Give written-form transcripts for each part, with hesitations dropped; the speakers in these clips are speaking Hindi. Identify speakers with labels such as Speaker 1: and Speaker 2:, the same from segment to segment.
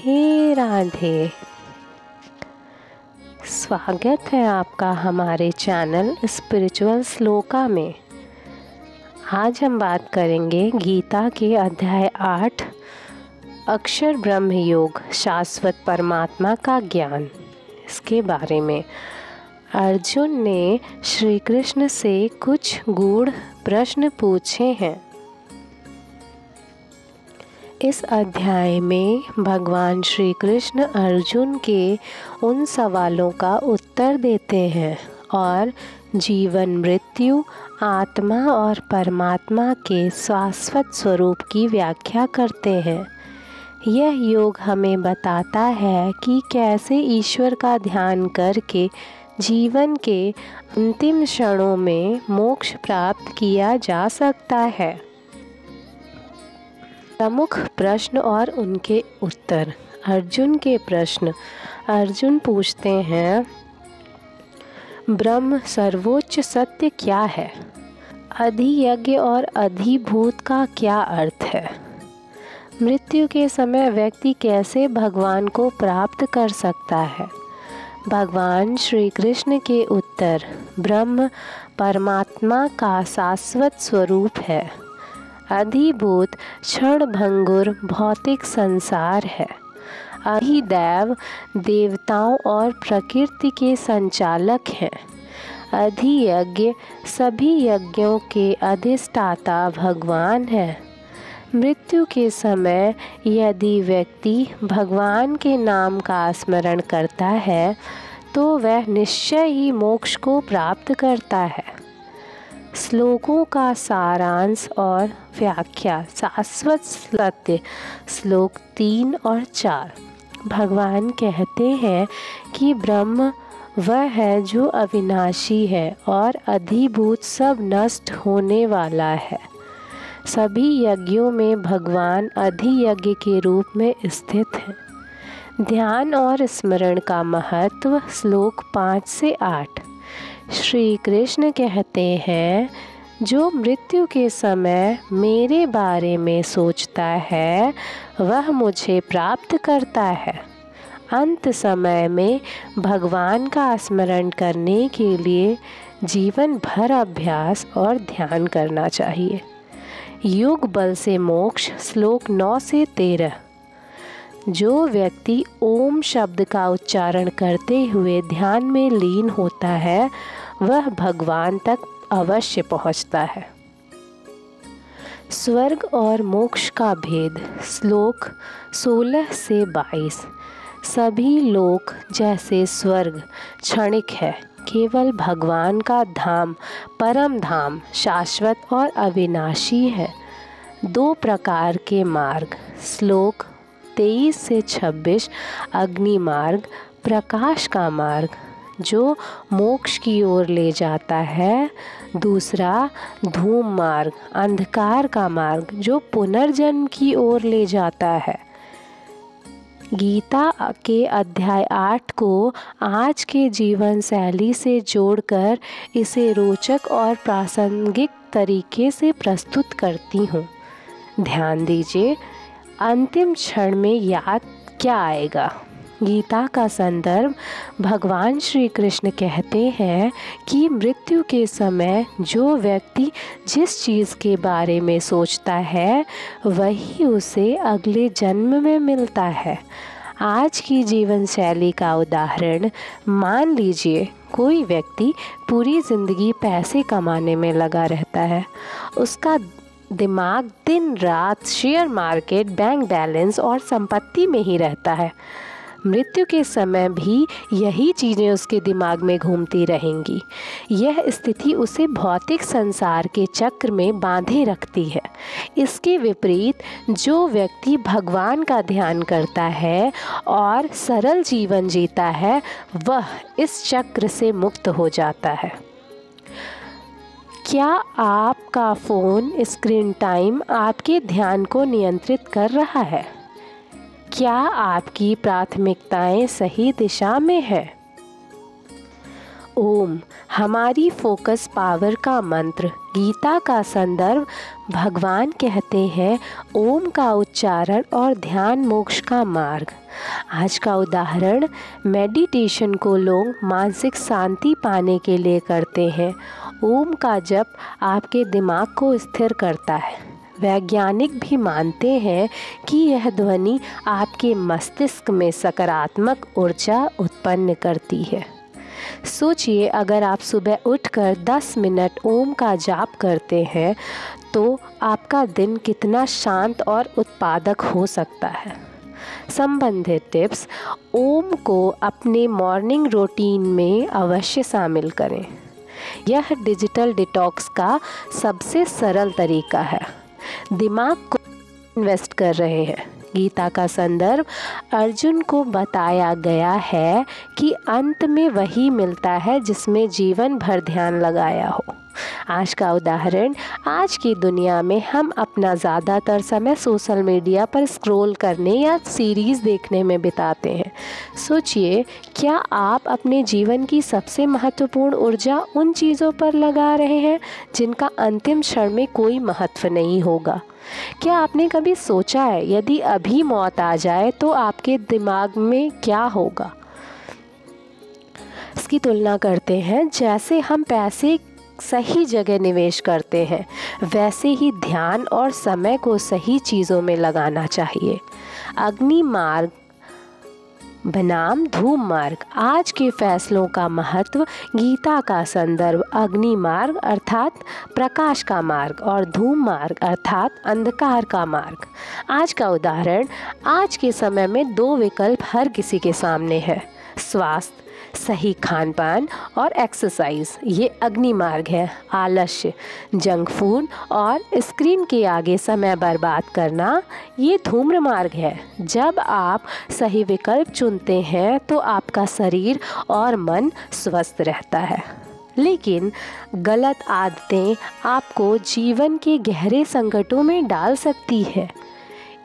Speaker 1: राधे राधे। स्वागत है आपका हमारे चैनल स्पिरिचुअल श्लोका में। आज हम बात करेंगे गीता के अध्याय 8 अक्षर ब्रह्म योग शाश्वत परमात्मा का ज्ञान, इसके बारे में। अर्जुन ने श्री कृष्ण से कुछ गूढ़ प्रश्न पूछे हैं। इस अध्याय में भगवान श्री कृष्ण अर्जुन के उन सवालों का उत्तर देते हैं और जीवन, मृत्यु, आत्मा और परमात्मा के शाश्वत स्वरूप की व्याख्या करते हैं। यह योग हमें बताता है कि कैसे ईश्वर का ध्यान करके जीवन के अंतिम क्षणों में मोक्ष प्राप्त किया जा सकता है। प्रमुख प्रश्न और उनके उत्तर। अर्जुन के प्रश्न। अर्जुन पूछते हैं, ब्रह्म सर्वोच्च सत्य क्या है? अधियज्ञ और अधिभूत का क्या अर्थ है? मृत्यु के समय व्यक्ति कैसे भगवान को प्राप्त कर सकता है? भगवान श्री कृष्ण के उत्तर। ब्रह्म परमात्मा का शाश्वत स्वरूप है। अधिभूत क्षणभंगुर भौतिक संसार है। अधिदैव देवताओं और प्रकृति के संचालक हैं। अधियज्ञ सभी यज्ञों के अधिष्ठाता भगवान है। मृत्यु के समय यदि व्यक्ति भगवान के नाम का स्मरण करता है तो वह निश्चय ही मोक्ष को प्राप्त करता है। श्लोकों का सारांश और व्याख्या। शाश्वत सत्य श्लोक 3 और 4। भगवान कहते हैं कि ब्रह्म वह है जो अविनाशी है और अधिभूत सब नष्ट होने वाला है। सभी यज्ञों में भगवान अधियज्ञ के रूप में स्थित हैं। ध्यान और स्मरण का महत्व। श्लोक 5 से 8। श्री कृष्ण कहते हैं, जो मृत्यु के समय मेरे बारे में सोचता है वह मुझे प्राप्त करता है। अंत समय में भगवान का स्मरण करने के लिए जीवन भर अभ्यास और ध्यान करना चाहिए। योग बल से मोक्ष। श्लोक 9 से 13। जो व्यक्ति ओम शब्द का उच्चारण करते हुए ध्यान में लीन होता है वह भगवान तक अवश्य पहुंचता है। स्वर्ग और मोक्ष का भेद। श्लोक 16 से 22। सभी लोक जैसे स्वर्ग क्षणिक है, केवल भगवान का धाम परम धाम शाश्वत और अविनाशी है। 2 प्रकार के मार्ग। श्लोक 23 से 26। अग्नि मार्ग प्रकाश का मार्ग जो मोक्ष की ओर ले जाता है। दूसरा धूम मार्ग अंधकार का मार्ग जो पुनर्जन्म की ओर ले जाता है। गीता के अध्याय 8 को आज के जीवन शैली से जोड़कर इसे रोचक और प्रासंगिक तरीके से प्रस्तुत करती हूँ। ध्यान दीजिए, अंतिम क्षण में याद क्या आएगा? गीता का संदर्भ। भगवान श्री कृष्ण कहते हैं कि मृत्यु के समय जो व्यक्ति जिस चीज़ के बारे में सोचता है वही उसे अगले जन्म में मिलता है। आज की जीवन शैली का उदाहरण मान लीजिए, कोई व्यक्ति पूरी ज़िंदगी पैसे कमाने में लगा रहता है। उसका दिमाग दिन रात शेयर मार्केट, बैंक बैलेंस और संपत्ति में ही रहता है। मृत्यु के समय भी यही चीज़ें उसके दिमाग में घूमती रहेंगी। यह स्थिति उसे भौतिक संसार के चक्र में बांधे रखती है। इसके विपरीत जो व्यक्ति भगवान का ध्यान करता है और सरल जीवन जीता है वह इस चक्र से मुक्त हो जाता है। क्या आपका फ़ोन स्क्रीन टाइम आपके ध्यान को नियंत्रित कर रहा है? क्या आपकी प्राथमिकताएं सही दिशा में है? ओम हमारी फोकस पावर का मंत्र। गीता का संदर्भ भगवान कहते हैं ओम का उच्चारण और ध्यान मोक्ष का मार्ग। आज का उदाहरण मेडिटेशन को लोग मानसिक शांति पाने के लिए करते हैं। ओम का जप आपके दिमाग को स्थिर करता है। वैज्ञानिक भी मानते हैं कि यह ध्वनि आपके मस्तिष्क में सकारात्मक ऊर्जा उत्पन्न करती है। सोचिए, अगर आप सुबह उठकर 10 मिनट ओम का जाप करते हैं तो आपका दिन कितना शांत और उत्पादक हो सकता है। संबंधित टिप्स: ओम को अपने मॉर्निंग रूटीन में अवश्य शामिल करें। यह डिजिटल डिटॉक्स का सबसे सरल तरीका है। दिमाग को इन्वेस्ट कर रहे हैं। गीता का संदर्भ अर्जुन को बताया गया है कि अंत में वही मिलता है जिसमें जीवन भर ध्यान लगाया हो। आज का उदाहरण: आज की दुनिया में हम अपना ज़्यादातर समय सोशल मीडिया पर स्क्रॉल करने या सीरीज़ देखने में बिताते हैं। सोचिए, क्या आप अपने जीवन की सबसे महत्वपूर्ण ऊर्जा उन चीज़ों पर लगा रहे हैं जिनका अंतिम क्षण में कोई महत्व नहीं होगा? क्या आपने कभी सोचा है यदि अभी मौत आ जाए तो आपके दिमाग में क्या होगा? इसकी तुलना करते हैं। जैसे हम पैसे सही जगह निवेश करते हैं, वैसे ही ध्यान और समय को सही चीज़ों में लगाना चाहिए। अग्नि मार्ग बनाम धूम मार्ग। आज के फैसलों का महत्व। गीता का संदर्भ अग्नि मार्ग अर्थात प्रकाश का मार्ग और धूम मार्ग अर्थात अंधकार का मार्ग। आज का उदाहरण: आज के समय में 2 विकल्प हर किसी के सामने है। स्वास्थ्य, सही खान पान और एक्सरसाइज, ये अग्नि मार्ग है। आलस्य, जंक फूड और स्क्रीन के आगे समय बर्बाद करना, ये धूम्र मार्ग है। जब आप सही विकल्प चुनते हैं तो आपका शरीर और मन स्वस्थ रहता है। लेकिन गलत आदतें आपको जीवन के गहरे संकटों में डाल सकती है।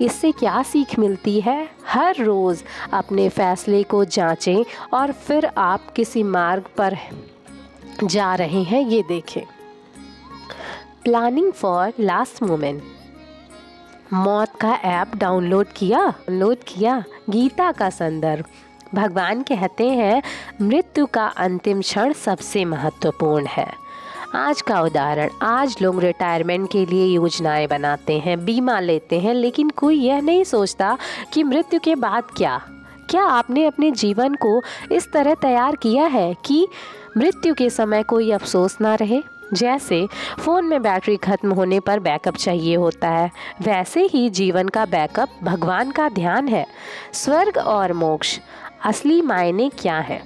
Speaker 1: इससे क्या सीख मिलती है? हर रोज़ अपने फैसले को जांचें और फिर आप किसी मार्ग पर जा रहे हैं ये देखें। Planning for last moment. मौत का ऐप डाउनलोड किया। गीता का संदर्भ भगवान कहते हैं मृत्यु का अंतिम क्षण सबसे महत्वपूर्ण है। आज का उदाहरण: आज लोग रिटायरमेंट के लिए योजनाएं बनाते हैं, बीमा लेते हैं, लेकिन कोई यह नहीं सोचता कि मृत्यु के बाद क्या आपने अपने जीवन को इस तरह तैयार किया है कि मृत्यु के समय कोई अफसोस ना रहे? जैसे फ़ोन में बैटरी खत्म होने पर बैकअप चाहिए होता है, वैसे ही जीवन का बैकअप भगवान का ध्यान है। स्वर्ग और मोक्ष असली मायने क्या है?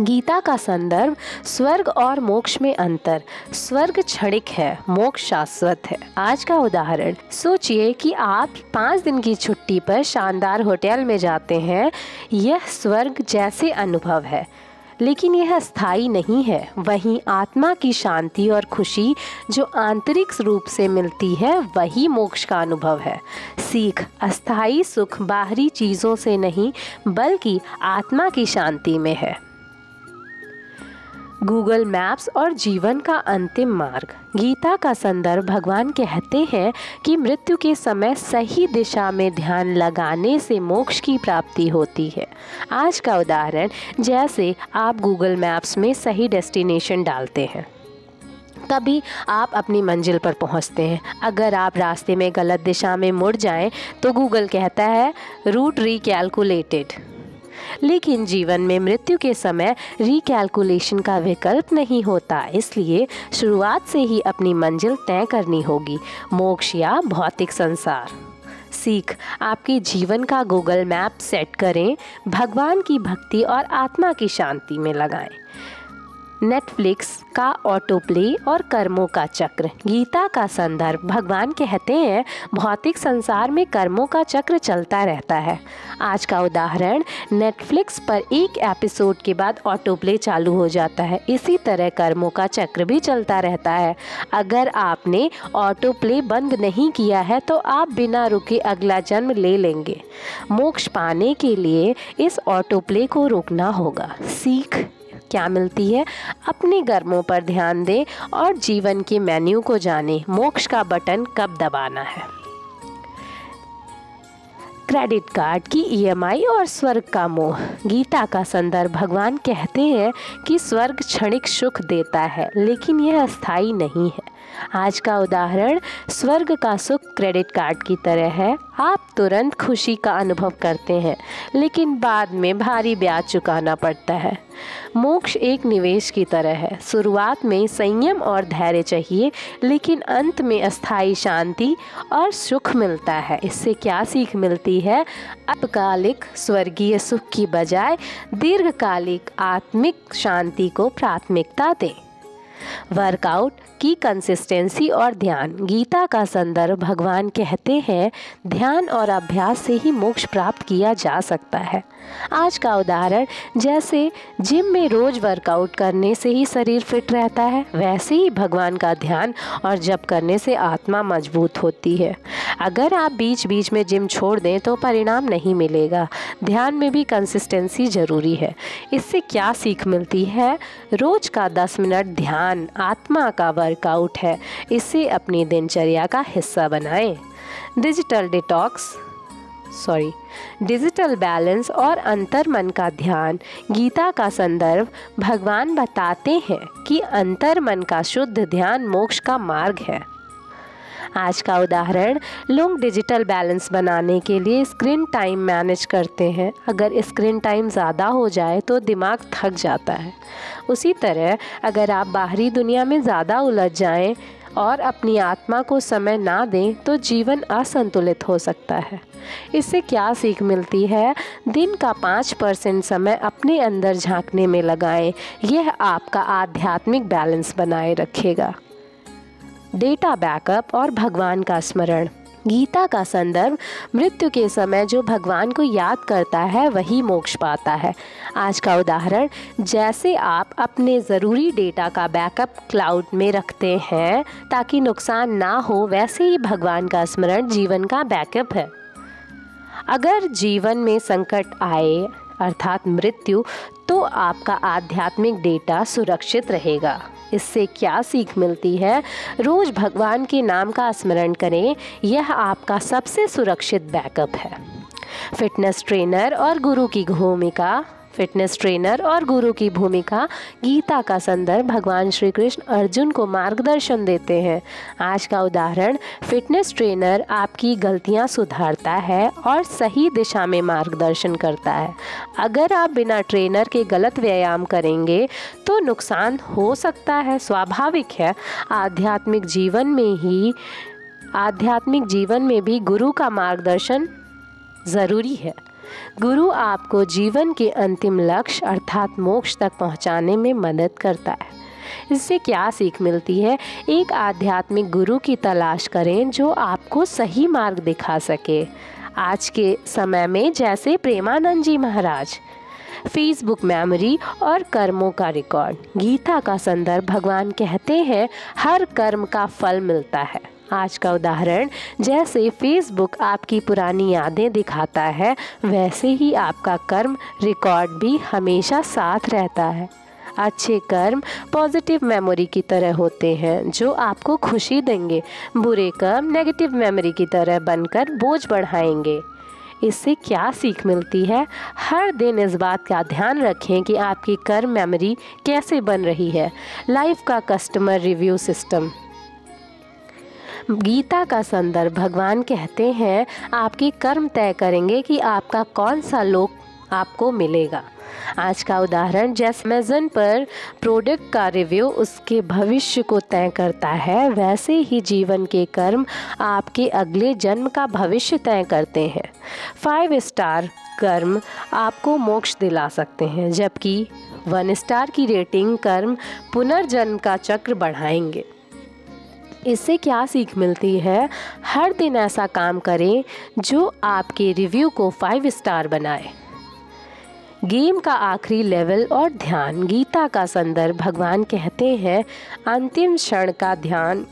Speaker 1: गीता का संदर्भ स्वर्ग और मोक्ष में अंतर। स्वर्ग क्षणिक है, मोक्ष शाश्वत है। आज का उदाहरण: सोचिए कि आप 5 दिन की छुट्टी पर शानदार होटल में जाते हैं। यह स्वर्ग जैसे अनुभव है, लेकिन यह स्थायी नहीं है। वहीं आत्मा की शांति और खुशी जो आंतरिक रूप से मिलती है, वही मोक्ष का अनुभव है। सीख: अस्थायी सुख बाहरी चीज़ों से नहीं बल्कि आत्मा की शांति में है। गूगल मैप्स और जीवन का अंतिम मार्ग। गीता का संदर्भ भगवान कहते हैं कि मृत्यु के समय सही दिशा में ध्यान लगाने से मोक्ष की प्राप्ति होती है। आज का उदाहरण: जैसे आप गूगल मैप्स में सही डेस्टिनेशन डालते हैं, तभी आप अपनी मंजिल पर पहुंचते हैं। अगर आप रास्ते में गलत दिशा में मुड़ जाएं, तो गूगल कहता है रूट रीकैलकुलेटेड। लेकिन जीवन में मृत्यु के समय रिकैलकुलेशन का विकल्प नहीं होता, इसलिए शुरुआत से ही अपनी मंजिल तय करनी होगी, मोक्ष या भौतिक संसार। सीख: आपके जीवन का गूगल मैप सेट करें, भगवान की भक्ति और आत्मा की शांति में लगाएं। नेटफ्लिक्स का ऑटो प्ले और कर्मों का चक्र। गीता का संदर्भ भगवान कहते हैं भौतिक संसार में कर्मों का चक्र चलता रहता है। आज का उदाहरण: नेटफ्लिक्स पर एक एपिसोड के बाद ऑटो प्ले चालू हो जाता है। इसी तरह कर्मों का चक्र भी चलता रहता है। अगर आपने ऑटो प्ले बंद नहीं किया है तो आप बिना रुके अगला जन्म ले लेंगे। मोक्ष पाने के लिए इस ऑटो प्ले को रोकना होगा। सीख: क्या मिलती है? अपने कर्मों पर ध्यान दें और जीवन के मेन्यू को जानें। मोक्ष का बटन कब दबाना है? क्रेडिट कार्ड की EMI और स्वर्ग का मोह। गीता का संदर्भ भगवान कहते हैं कि स्वर्ग क्षणिक सुख देता है, लेकिन यह अस्थायी नहीं है। आज का उदाहरण, स्वर्ग का सुख क्रेडिट कार्ड की तरह है। आप तुरंत खुशी का अनुभव करते हैं, लेकिन बाद में भारी ब्याज चुकाना पड़ता है। मोक्ष एक निवेश की तरह है। शुरुआत में संयम और धैर्य चाहिए, लेकिन अंत में अस्थायी शांति और सुख मिलता है। इससे क्या सीख मिलती है? अल्पकालिक स्वर्गीय सुख की बजाय दीर्घकालिक आत्मिक शांति को प्राथमिकता दें। वर्कआउट की कंसिस्टेंसी और ध्यान। गीता का संदर्भ भगवान कहते हैं, ध्यान और अभ्यास से ही मोक्ष प्राप्त किया जा सकता है। आज का उदाहरण, जैसे जिम में रोज वर्कआउट करने से ही शरीर फिट रहता है, वैसे ही भगवान का ध्यान और जप करने से आत्मा मजबूत होती है। अगर आप बीच बीच में जिम छोड़ दें तो परिणाम नहीं मिलेगा। ध्यान में भी कंसिस्टेंसी ज़रूरी है। इससे क्या सीख मिलती है? रोज का 10 मिनट ध्यान आत्मा का वर्कआउट है। इसे अपनी दिनचर्या का हिस्सा बनाएं। डिजिटल बैलेंस और अंतर्मन का ध्यान। गीता का संदर्भ भगवान बताते हैं कि अंतर्मन का शुद्ध ध्यान मोक्ष का मार्ग है। आज का उदाहरण, लोग डिजिटल बैलेंस बनाने के लिए स्क्रीन टाइम मैनेज करते हैं। अगर स्क्रीन टाइम ज़्यादा हो जाए तो दिमाग थक जाता है। उसी तरह अगर आप बाहरी दुनिया में ज़्यादा उलझ जाएं और अपनी आत्मा को समय ना दें तो जीवन असंतुलित हो सकता है। इससे क्या सीख मिलती है? दिन का 5% समय अपने अंदर झांकने में लगाएं। यह आपका आध्यात्मिक बैलेंस बनाए रखेगा। डेटा बैकअप और भगवान का स्मरण। गीता का संदर्भ, मृत्यु के समय जो भगवान को याद करता है वही मोक्ष पाता है। आज का उदाहरण, जैसे आप अपने ज़रूरी डेटा का बैकअप क्लाउड में रखते हैं ताकि नुकसान ना हो, वैसे ही भगवान का स्मरण जीवन का बैकअप है। अगर जीवन में संकट आए अर्थात मृत्यु, तो आपका आध्यात्मिक डेटा सुरक्षित रहेगा। इससे क्या सीख मिलती है? रोज भगवान के नाम का स्मरण करें। यह आपका सबसे सुरक्षित बैकअप है। फिटनेस ट्रेनर और गुरु की भूमिका। गीता का संदर्भ भगवान श्री कृष्ण अर्जुन को मार्गदर्शन देते हैं। आज का उदाहरण, फिटनेस ट्रेनर आपकी गलतियां सुधारता है और सही दिशा में मार्गदर्शन करता है। अगर आप बिना ट्रेनर के गलत व्यायाम करेंगे तो नुकसान हो सकता है, स्वाभाविक है। आध्यात्मिक जीवन में भी गुरु का मार्गदर्शन ज़रूरी है। गुरु आपको जीवन के अंतिम लक्ष्य अर्थात मोक्ष तक पहुंचाने में मदद करता है। इससे क्या सीख मिलती है? एक आध्यात्मिक गुरु की तलाश करें जो आपको सही मार्ग दिखा सके। आज के समय में जैसे प्रेमानंद जी महाराज। फेसबुक मेमोरी और कर्मों का रिकॉर्ड। गीता का संदर्भ भगवान कहते हैं, हर कर्म का फल मिलता है। आज का उदाहरण, जैसे फेसबुक आपकी पुरानी यादें दिखाता है, वैसे ही आपका कर्म रिकॉर्ड भी हमेशा साथ रहता है। अच्छे कर्म पॉजिटिव मेमोरी की तरह होते हैं जो आपको खुशी देंगे। बुरे कर्म नेगेटिव मेमोरी की तरह बनकर बोझ बढ़ाएंगे। इससे क्या सीख मिलती है? हर दिन इस बात का ध्यान रखें कि आपकी कर्म मेमोरी कैसे बन रही है। लाइफ का कस्टमर रिव्यू सिस्टम। गीता का संदर्भ भगवान कहते हैं, आपके कर्म तय करेंगे कि आपका कौन सा लोक आपको मिलेगा। आज का उदाहरण, जैसे अमेज़न पर प्रोडक्ट का रिव्यू उसके भविष्य को तय करता है, वैसे ही जीवन के कर्म आपके अगले जन्म का भविष्य तय करते हैं। 5 स्टार कर्म आपको मोक्ष दिला सकते हैं, जबकि 1 स्टार की रेटिंग कर्म पुनर्जन्म का चक्र बढ़ाएंगे। इससे क्या सीख मिलती है? हर दिन ऐसा काम करें जो आपके रिव्यू को 5 स्टार बनाए। गेम का आखिरी लेवल और ध्यान। गीता का संदर्भ भगवान कहते हैं, अंतिम क्षण का ध्यान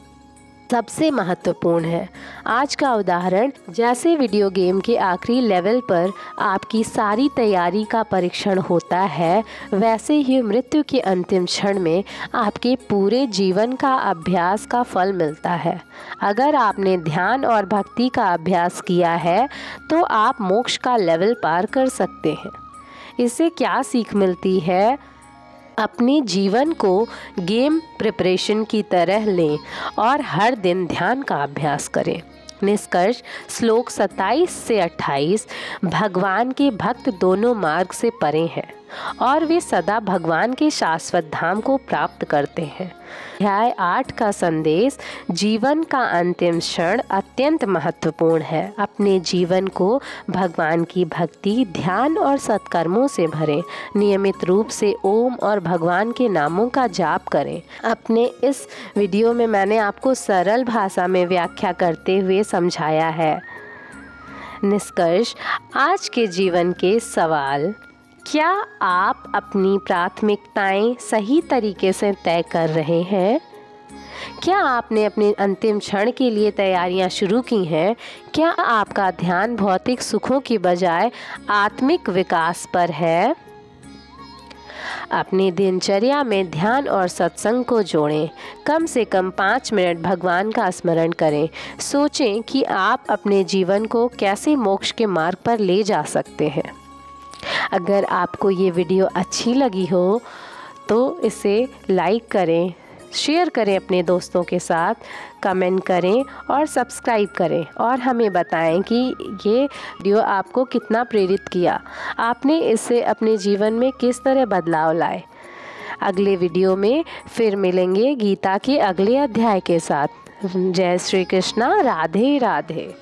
Speaker 1: सबसे महत्वपूर्ण है। आज का उदाहरण, जैसे वीडियो गेम के आखिरी लेवल पर आपकी सारी तैयारी का परीक्षण होता है, वैसे ही मृत्यु के अंतिम क्षण में आपके पूरे जीवन का अभ्यास का फल मिलता है। अगर आपने ध्यान और भक्ति का अभ्यास किया है तो आप मोक्ष का लेवल पार कर सकते हैं। इससे क्या सीख मिलती है? अपने जीवन को गेम प्रिपरेशन की तरह लें और हर दिन ध्यान का अभ्यास करें। निष्कर्ष, श्लोक 27 से 28 भगवान के भक्त दोनों मार्ग से परे हैं और वे सदा भगवान के शाश्वत धाम को प्राप्त करते हैं। अध्याय 8 का संदेश, जीवन का अंतिम क्षण अत्यंत महत्वपूर्ण है। अपने जीवन को भगवान की भक्ति, ध्यान और सत्कर्मों से भरें। नियमित रूप से ओम और भगवान के नामों का जाप करें। अपने इस वीडियो में मैंने आपको सरल भाषा में व्याख्या करते हुए समझाया है। निष्कर्ष, आज के जीवन के सवाल, क्या आप अपनी प्राथमिकताएं सही तरीके से तय कर रहे हैं? क्या आपने अपने अंतिम क्षण के लिए तैयारियां शुरू की हैं? क्या आपका ध्यान भौतिक सुखों की बजाय आत्मिक विकास पर है? अपनी दिनचर्या में ध्यान और सत्संग को जोड़ें। कम से कम 5 मिनट भगवान का स्मरण करें। सोचें कि आप अपने जीवन को कैसे मोक्ष के मार्ग पर ले जा सकते हैं। अगर आपको ये वीडियो अच्छी लगी हो तो इसे लाइक करें, शेयर करें अपने दोस्तों के साथ, कमेंट करें और सब्सक्राइब करें और हमें बताएं कि ये वीडियो आपको कितना प्रेरित किया, आपने इससे अपने जीवन में किस तरह बदलाव लाए। अगले वीडियो में फिर मिलेंगे गीता के अगले अध्याय के साथ। जय श्री कृष्णा, राधे राधे।